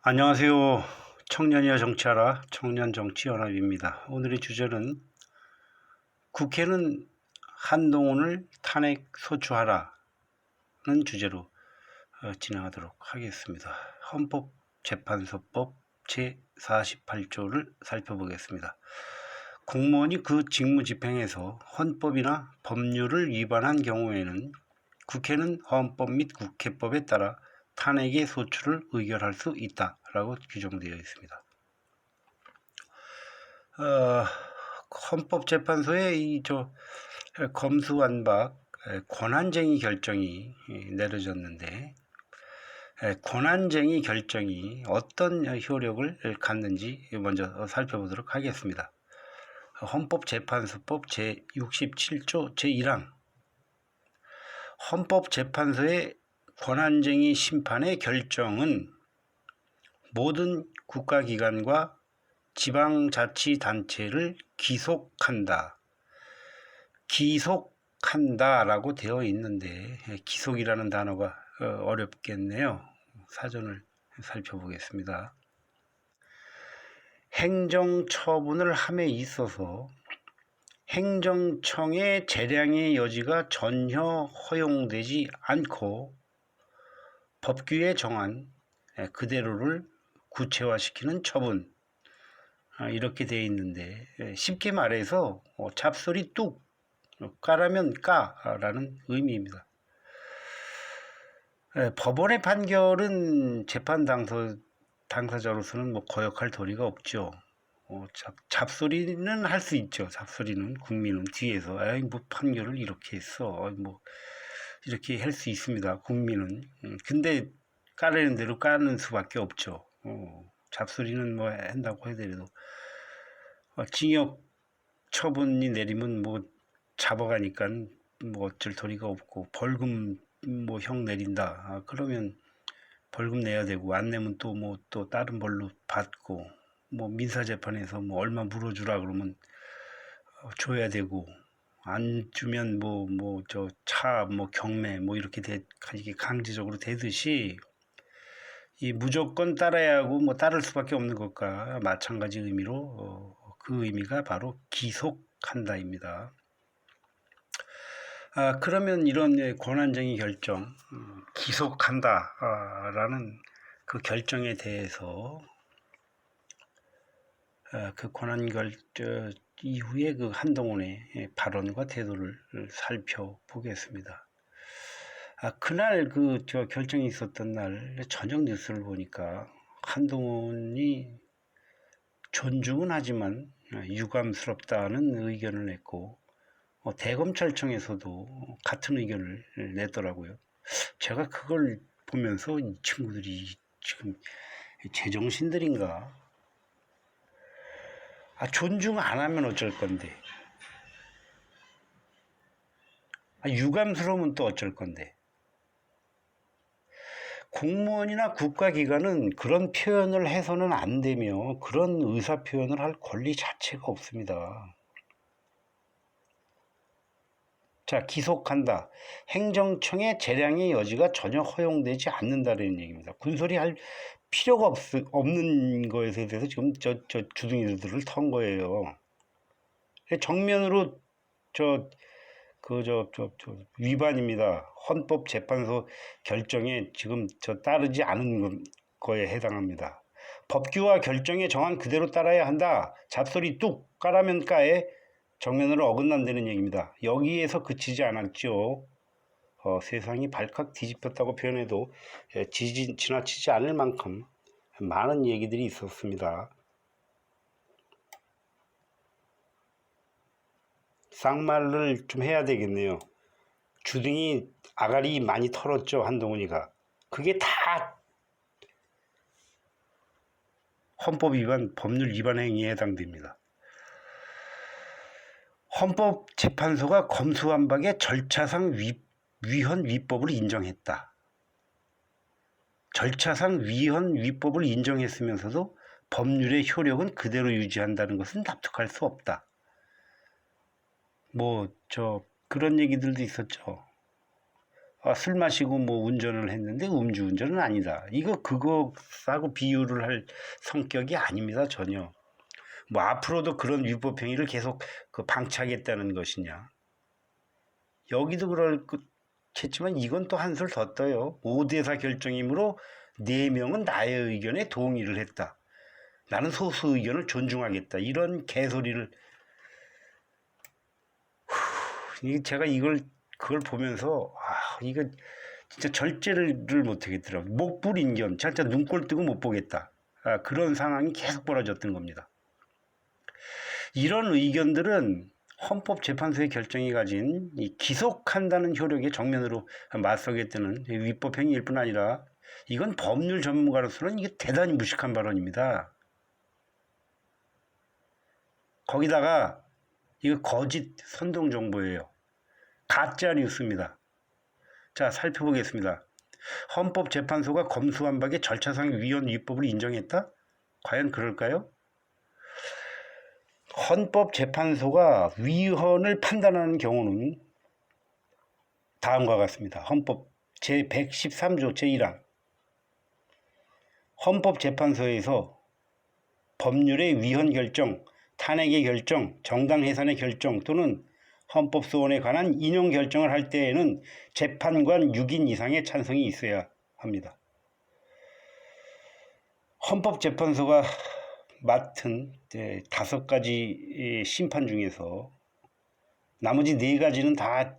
안녕하세요. 청년이여 정치하라 청년정치연합입니다. 오늘의 주제는 국회는 한동훈을 탄핵 소추하라는 주제로 진행하도록 하겠습니다. 헌법재판소법 제48조를 살펴보겠습니다. 공무원이 그 직무 집행에서 헌법이나 법률을 위반한 경우에는 국회는 헌법 및 국회법에 따라 탄핵의 소추를 의결할 수 있다라고 규정되어 있습니다. 헌법재판소의 검수완박 권한쟁의 결정이 내려졌는데, 권한쟁의 결정이 어떤 효력을 갖는지 먼저 살펴보도록 하겠습니다. 헌법재판소법 제67조 제1항 헌법재판소의 권한쟁의 심판의 결정은 모든 국가기관과 지방자치단체를 기속한다. 기속한다라고 되어 있는데 기속이라는 단어가 어렵겠네요. 사전을 살펴보겠습니다. 행정처분을 함에 있어서 행정청의 재량의 여지가 전혀 허용되지 않고 법규에 정한 그대로를 구체화시키는 처분, 이렇게 되어 있는데 쉽게 말해서 잡소리 뚝 까라면 까라는 의미입니다. 법원의 판결은 재판 당사자로서는 거역할 도리가 없죠. 잡소리는 할 수 있죠. 잡소리는 국민은 뒤에서 판결을 이렇게 했어. 이렇게 할 수 있습니다. 국민은. 근데 까라는 대로 까는 수밖에 없죠. 잡소리는 한다고 하더라도 징역 처분이 내리면 잡아가니까 어쩔 도리가 없고, 벌금 형 내린다. 그러면 벌금 내야 되고, 안 내면 또 다른 벌로 받고, 민사재판에서 얼마 물어주라 그러면 줘야 되고, 안 주면 경매 이렇게 이게 강제적으로 되듯이 이 무조건 따라야 하고 따를 수밖에 없는 것과 마찬가지 의미로 그 의미가 바로 기속한다입니다. 그러면 이런 권한쟁의 결정, 기속한다라는 그 결정에 대해서 그 권한 결정 이후에 그 한동훈의 발언과 태도를 살펴보겠습니다. 그날 결정이 있었던 날 저녁 뉴스를 보니까 한동훈이 존중은 하지만 유감스럽다는 의견을 냈고, 대검찰청에서도 같은 의견을 냈더라고요. 제가 그걸 보면서 이 친구들이 지금 제정신들인가? 존중 안 하면 어쩔 건데, 유감스러우면 또 어쩔 건데. 공무원이나 국가기관은 그런 표현을 해서는 안 되며 그런 의사 표현을 할 권리 자체가 없습니다. 자, 기속한다. 행정청의 재량의 여지가 전혀 허용되지 않는다는 얘기입니다. 군소리 할 필요가 없는 거에 대해서 지금 주둥이들을 턴 거예요. 정면으로 위반입니다. 헌법재판소 결정에 지금 따르지 않은 거에 해당합니다. 법규와 결정에 정한 그대로 따라야 한다. 잡소리 뚝 까라면 까에 정면으로 어긋난다는 얘기입니다. 여기에서 그치지 않았죠. 세상이 발칵 뒤집혔다고 표현해도 지나치지 않을 만큼 많은 얘기들이 있었습니다. 쌍말을 좀 해야 되겠네요. 주둥이 아가리 많이 털었죠, 한동훈이가. 그게 다 헌법 위반, 법률 위반 행위에 해당됩니다. 헌법재판소가 검수완박의 절차상 위헌 위법을 인정했다. 절차상 위헌 위법을 인정했으면서도 법률의 효력은 그대로 유지한다는 것은 납득할 수 없다. 그런 얘기들도 있었죠. 술 마시고 뭐 운전을 했는데 음주운전은 아니다. 그거하고 비유를 할 성격이 아닙니다, 전혀. 뭐 앞으로도 그런 위법 행위를 계속 방치하겠다는 것이냐. 여기도 그렇겠지만 이건 또 한술 더 떠요. 5대4 결정이므로 4명은 나의 의견에 동의를 했다. 나는 소수 의견을 존중하겠다. 이런 개소리를 제가 그걸 보면서 이거 진짜 절제를 못하겠더라고요. 목불인견, 진짜 눈꼴 뜨고 못 보겠다. 그런 상황이 계속 벌어졌던 겁니다. 이런 의견들은 헌법재판소의 결정이 가진 이 기속한다는 효력에 정면으로 맞서겠다는 위법행위일 뿐 아니라 이건 법률 전문가로서는 이게 대단히 무식한 발언입니다. 거기다가 이거 거짓 선동 정보예요. 가짜 뉴스입니다. 자, 살펴보겠습니다. 헌법재판소가 검수한 박의 절차상 위헌 위법을 인정했다? 과연 그럴까요? 헌법재판소가 위헌을 판단하는 경우는 다음과 같습니다. 헌법 제113조 제1항 헌법재판소에서 법률의 위헌 결정, 탄핵의 결정, 정당 해산의 결정 또는 헌법소원에 관한 인용 결정을 할 때에는 재판관 6인 이상의 찬성이 있어야 합니다. 헌법재판소가 맡은 5가지 심판 중에서 나머지 4가지는 다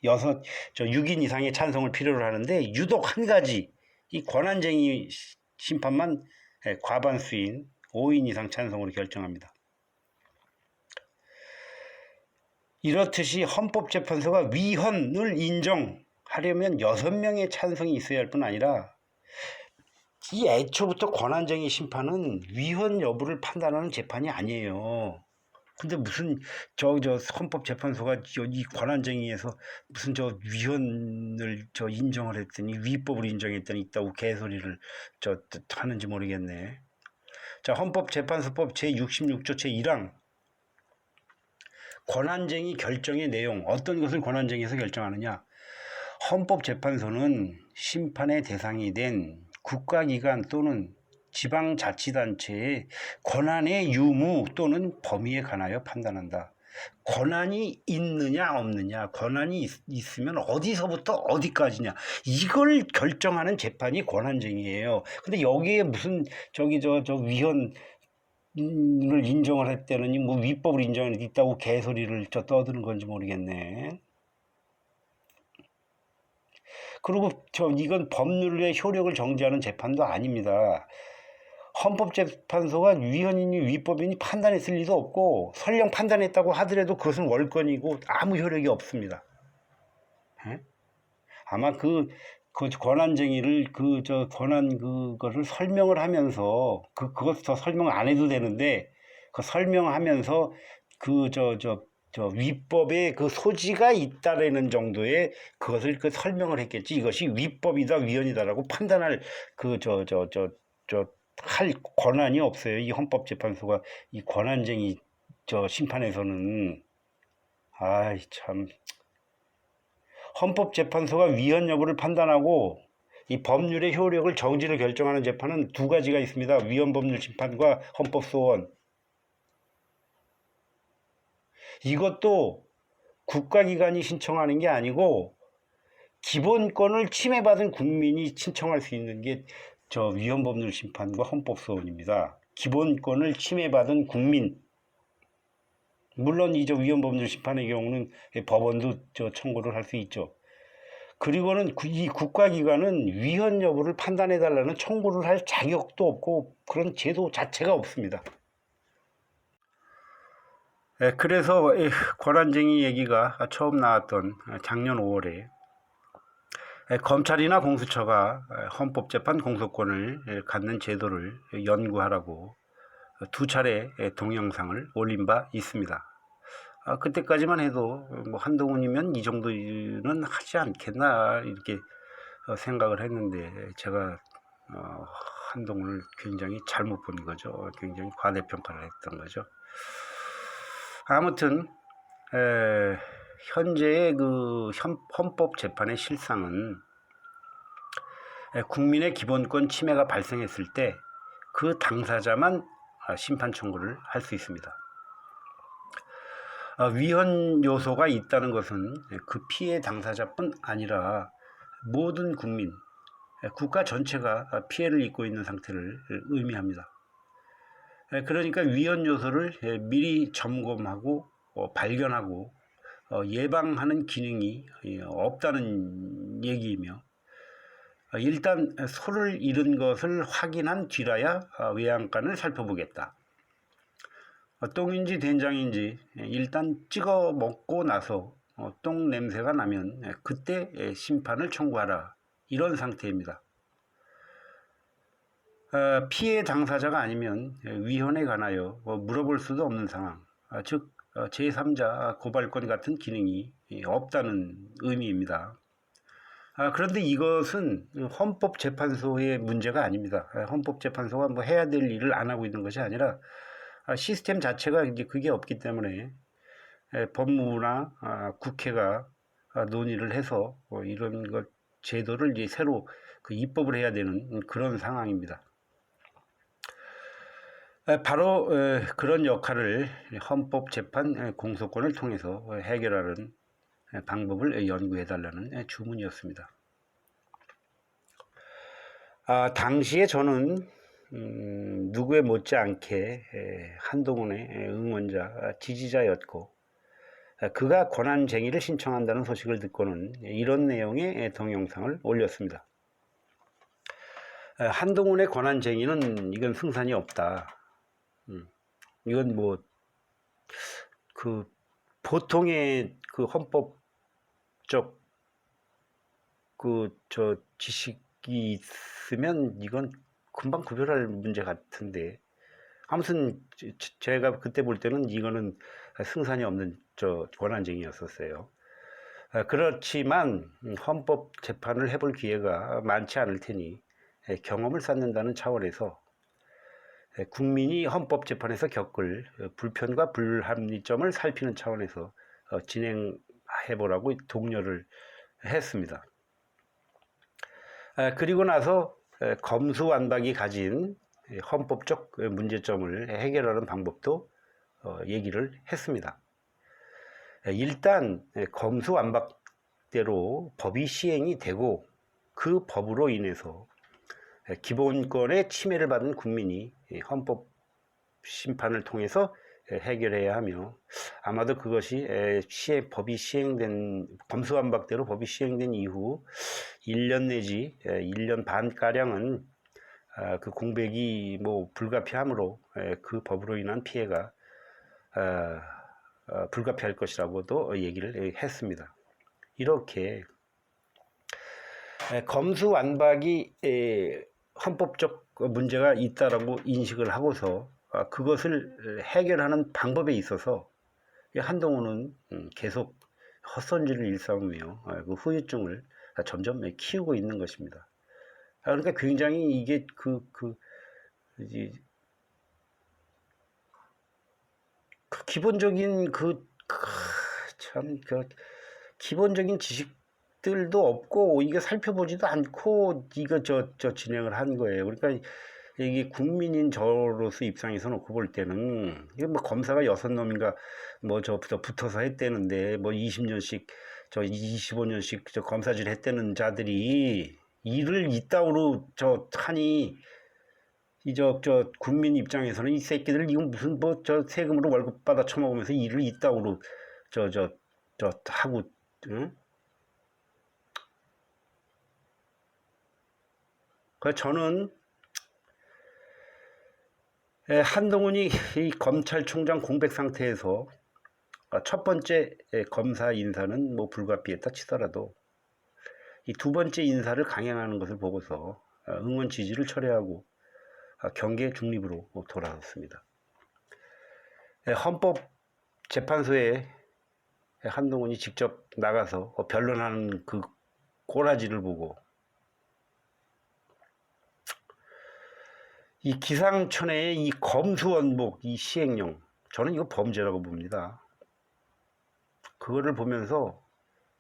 6인 이상의 찬성을 필요로 하는데 유독 한 가지 이 권한쟁의 심판만 과반수인 5인 이상 찬성으로 결정합니다. 이렇듯이 헌법재판소가 위헌을 인정하려면 6명의 찬성이 있어야 할 뿐 아니라 이 애초부터 권한쟁의 심판은 위헌 여부를 판단하는 재판이 아니에요. 근데 무슨 헌법재판소가 이 권한쟁의에서 무슨 위헌을 인정을 했더니 위법을 인정했더니 있다고 개소리를 하는지 모르겠네. 자, 헌법재판소법 제66조 제1항 권한쟁의 결정의 내용, 어떤 것을 권한쟁의에서 결정하느냐. 헌법재판소는 심판의 대상이 된 국가기관 또는 지방자치단체의 권한의 유무 또는 범위에 관하여 판단한다. 권한이 있느냐 없느냐, 권한이 있으면 어디서부터 어디까지냐, 이걸 결정하는 재판이 권한쟁의예요. 근데 여기에 무슨 위헌 을 인정을 했다느니 뭐 위법을 인정했다고 개소리를 떠드는 건지 모르겠네. 그리고 이건 법률의 효력을 정지하는 재판도 아닙니다. 헌법재판소가 위헌이니 위법이니 판단했을 리도 없고 설령 판단했다고 하더라도 그것은 월권이고 아무 효력이 없습니다. 아마 그 권한쟁의를 그거를 설명을 하면서 그것 더 설명 안 해도 되는데 그 설명하면서 위법의 그 소지가 있다라는 정도의 그것을 설명을 했겠지. 이것이 위법이다 위헌이다라고 판단할 할 권한이 없어요. 이 헌법재판소가 이 권한쟁의 심판에서는 참. 헌법재판소가 위헌 여부를 판단하고 이 법률의 효력을 정지를 결정하는 재판은 2가지가 있습니다. 위헌법률 심판과 헌법소원. 이것도 국가기관이 신청하는 게 아니고 기본권을 침해받은 국민이 신청할 수 있는 게 위헌법률 심판과 헌법소원입니다. 기본권을 침해받은 국민. 물론 이 위헌법률 심판의 경우는 법원도 청구를 할 수 있죠. 그리고는 이 국가기관은 위헌 여부를 판단해달라는 청구를 할 자격도 없고 그런 제도 자체가 없습니다. 그래서 권한쟁의 얘기가 처음 나왔던 작년 5월에 검찰이나 공수처가 헌법재판 공소권을 갖는 제도를 연구하라고 2차례 동영상을 올린 바 있습니다. 그때까지만 해도 뭐 한동훈이면 이 정도는 하지 않겠나 이렇게 생각을 했는데 제가 한동훈을 굉장히 잘못 본 거죠. 굉장히 과대평가를 했던 거죠. 아무튼 현재의 그 헌법재판의 실상은 국민의 기본권 침해가 발생했을 때 그 당사자만 심판 청구를 할 수 있습니다. 위헌 요소가 있다는 것은 그 피해 당사자뿐 아니라 모든 국민, 국가 전체가 피해를 입고 있는 상태를 의미합니다. 그러니까 위헌 요소를 미리 점검하고 발견하고 예방하는 기능이 없다는 얘기이며, 일단 소를 잃은 것을 확인한 뒤라야 외양간을 살펴보겠다. 똥인지 된장인지 일단 찍어 먹고 나서 똥 냄새가 나면 그때 심판을 청구하라, 이런 상태입니다. 피해 당사자가 아니면 위헌에 관하여 물어볼 수도 없는 상황, 즉 제3자 고발권 같은 기능이 없다는 의미입니다. 그런데 이것은 헌법재판소의 문제가 아닙니다. 헌법재판소가 뭐 해야 될 일을 안 하고 있는 것이 아니라 시스템 자체가 이제 그게 없기 때문에 법무부나 국회가 논의를 해서 이런 것 제도를 이제 새로 그 입법을 해야 되는 그런 상황입니다. 바로 그런 역할을 헌법재판 공소권을 통해서 해결하는 방법을 연구해달라는 주문이었습니다. 당시에 저는 누구에 못지않게 한동훈의 응원자, 지지자였고, 그가 권한쟁의를 신청한다는 소식을 듣고는 이런 내용의 동영상을 올렸습니다. 한동훈의 권한쟁의는 이건 승산이 없다. 이건 뭐 그 보통의 그 헌법적 그 지식이 있으면 이건 금방 구별할 문제 같은데, 아무튼 제가 그때 볼 때는 이거는 승산이 없는 권한쟁의였었어요. 그렇지만 헌법 재판을 해볼 기회가 많지 않을 테니 경험을 쌓는다는 차원에서 국민이 헌법 재판에서 겪을 불편과 불합리점을 살피는 차원에서 진행해보라고 독려를 했습니다. 그리고 나서 검수완박이 가진 헌법적 문제점을 해결하는 방법도 얘기를 했습니다. 일단 검수완박대로 법이 시행이 되고 그 법으로 인해서 기본권의 침해를 받은 국민이 헌법 심판을 통해서 해결해야 하며, 아마도 그것이 법이 시행된, 검수완박대로 법이 시행된 이후 1년 내지 1년 반가량은 그 공백이 뭐 불가피하므로 그 법으로 인한 피해가 불가피할 것이라고도 얘기를 했습니다. 이렇게 검수완박이 헌법적 문제가 있다라고 인식을 하고서 그것을 해결하는 방법에 있어서 한동훈은 계속 헛손질을 일삼으며 그 후유증을 점점 키우고 있는 것입니다. 그러니까 굉장히 이게 기본적인 기본적인 지식들도 없고, 이게 살펴보지도 않고 이거 진행을 한 거예요. 그러니까 이게 국민인 저로서 입장에서 놓고 볼 때는, 이게 뭐 검사가 6놈인가 뭐 붙어서 했대는데, 뭐 20년씩 25년씩 검사질 했다는 자들이 일을 이따위로 하니, 국민 입장에서는 이 새끼들 이거 무슨 세금으로 월급 받아 처먹으면서 일을 이따위로 하고, 응? 그래서 저는 한동훈이 이 검찰총장 공백 상태에서 첫 번째 검사 인사는 뭐 불가피했다 치더라도 이 두 번째 인사를 강행하는 것을 보고서 응원 지지를 철회하고 경계 중립으로 돌아섰습니다. 헌법재판소에 한동훈이 직접 나가서 변론하는 그 꼬라지를 보고, 이 기상천외의 이 검수완박 이 시행령, 저는 이거 범죄라고 봅니다. 그거를 보면서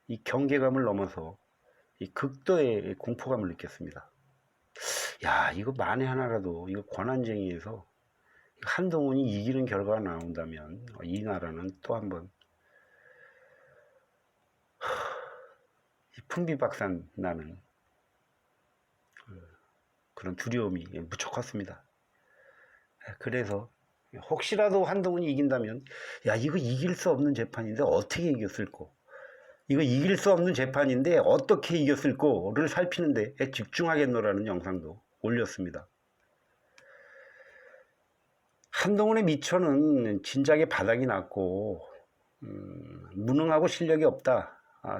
이 경계감을 넘어서 이 극도의 공포감을 느꼈습니다. 야, 이거 만에 하나라도 이거 권한쟁의에서 한동훈이 이기는 결과가 나온다면 이 나라는 또 한번 풍비박산 나는 그런 두려움이 무척 컸습니다. 그래서 혹시라도 한동훈이 이긴다면 야, 이거 이길 수 없는 재판인데 어떻게 이겼을꼬, 이거 이길 수 없는 재판인데 어떻게 이겼을꼬를 살피는데 집중하겠노라는 영상도 올렸습니다. 한동훈의 미천은 진작에 바닥이 났고 무능하고 실력이 없다.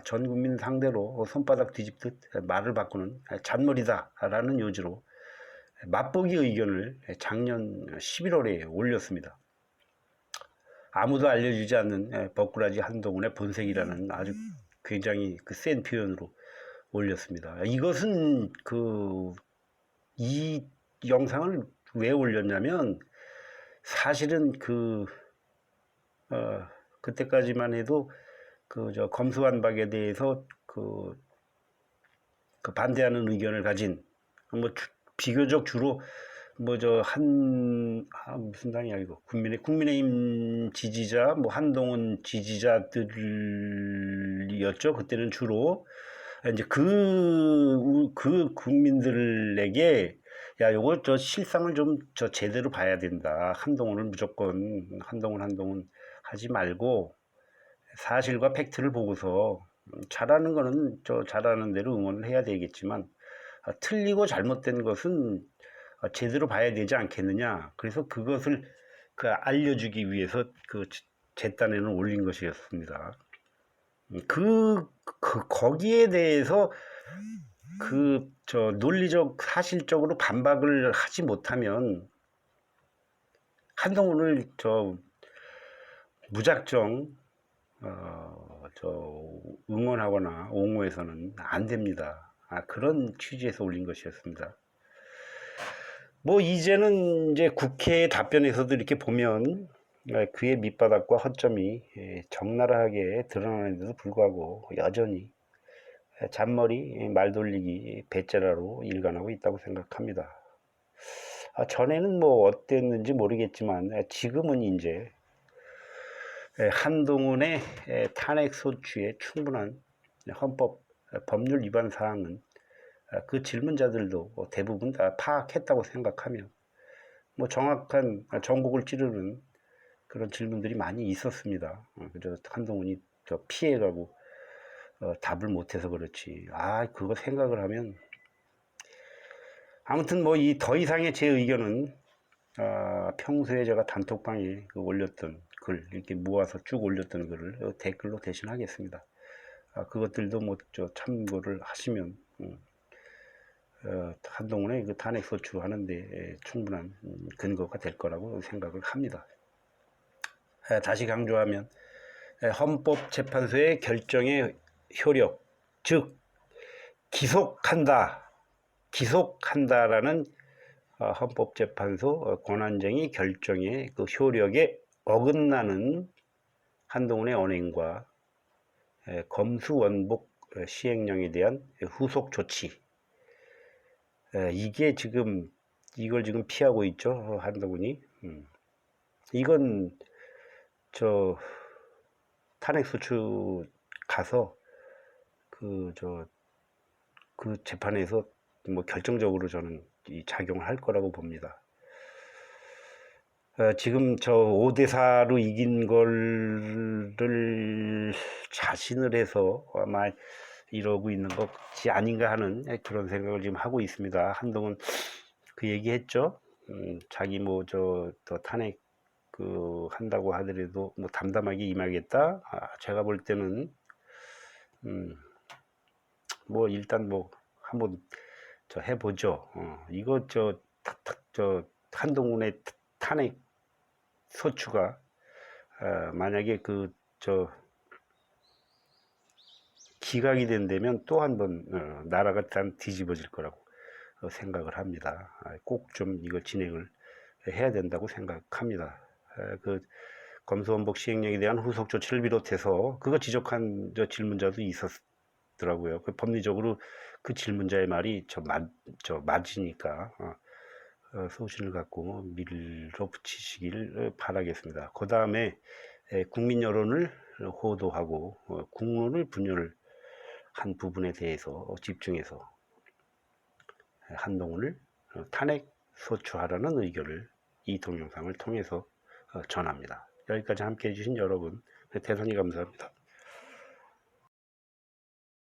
전 국민 상대로 손바닥 뒤집듯 말을 바꾸는 잔머리다 라는 요지로 맛보기 의견을 작년 11월에 올렸습니다. 아무도 알려주지 않는 버꾸라지 한동훈의 본색이라는 아주 굉장히 센 표현으로 올렸습니다. 이것은 이 영상을 왜 올렸냐면 사실은 그때까지만 해도 검수완박에 대해서 반대하는 의견을 가진 비교적 주로 무슨 당이야 이거, 국민의힘 지지자 한동훈 지지자들이었죠. 그때는 주로 이제 그 국민들에게 야, 요거 실상을 좀 제대로 봐야 된다. 한동훈을 무조건 한동훈 하지 말고 사실과 팩트를 보고서 잘하는 거는 잘하는 대로 응원을 해야 되겠지만 틀리고 잘못된 것은 제대로 봐야 되지 않겠느냐. 그래서 그것을 알려주기 위해서 제단에는 올린 것이었습니다. 거기에 대해서 논리적 사실적으로 반박을 하지 못하면 한동훈을 무작정 응원하거나 옹호해서는 안 됩니다. 그런 취지에서 올린 것이었습니다. 이제는 이제 국회 답변에서도 이렇게 보면 그의 밑바닥과 허점이 적나라하게 드러나는데도 불구하고 여전히 잔머리, 말돌리기, 배째라로 일관하고 있다고 생각합니다. 전에는 어땠는지 모르겠지만 지금은 이제 한동훈의 탄핵 소추에 충분한 헌법 법률 위반 사항은 그 질문자들도 대부분 다 파악했다고 생각하며 정확한 정곡을 찌르는 그런 질문들이 많이 있었습니다. 그저 한동훈이 피해가고 답을 못해서 그렇지. 그거 생각을 하면 아무튼 더 이상의 제 의견은 평소에 제가 단톡방에 올렸던 글, 이렇게 모아서 쭉 올렸던 글을 댓글로 대신하겠습니다. 그것들도 참고를 하시면 한동훈의 탄핵 소추하는데 충분한 근거가 될 거라고 생각을 합니다. 다시 강조하면 헌법재판소의 결정의 효력, 즉 기속한다라는 헌법재판소 권한쟁의 결정의 효력에 어긋나는 한동훈의 언행과 검수원복 시행령에 대한 후속 조치, 이걸 지금 피하고 있죠. 한동훈이. 이건 탄핵소추 가서 그 재판에서 결정적으로 저는 작용을 할 거라고 봅니다. 지금 5대4로 이긴 거를 자신을 해서 아마 이러고 있는 것이 아닌가 하는 그런 생각을 지금 하고 있습니다. 한동훈 그 얘기했죠. 자기 더 탄핵 한다고 하더라도 담담하게 임하겠다. 제가 볼 때는 일단 한번 해보죠. 이거 한동훈의 탄핵 소추가 만약에 기각이 된다면 또 한 번 나라가 뒤집어질 거라고 생각을 합니다. 꼭 좀 이거 진행을 해야 된다고 생각합니다. 검수완박 시행령에 대한 후속 조치를 비롯해서 그거 지적한 질문자도 있었더라고요. 그 법리적으로 그 질문자의 말이 맞으니까 소신을 갖고 밀어붙이시길 바라겠습니다. 그 다음에 국민 여론을 호도하고 국론을 분열한 부분에 대해서 집중해서 한동훈을 탄핵 소추하라는 의견을 이 동영상을 통해서 전합니다. 여기까지 함께 해주신 여러분 대단히 감사합니다.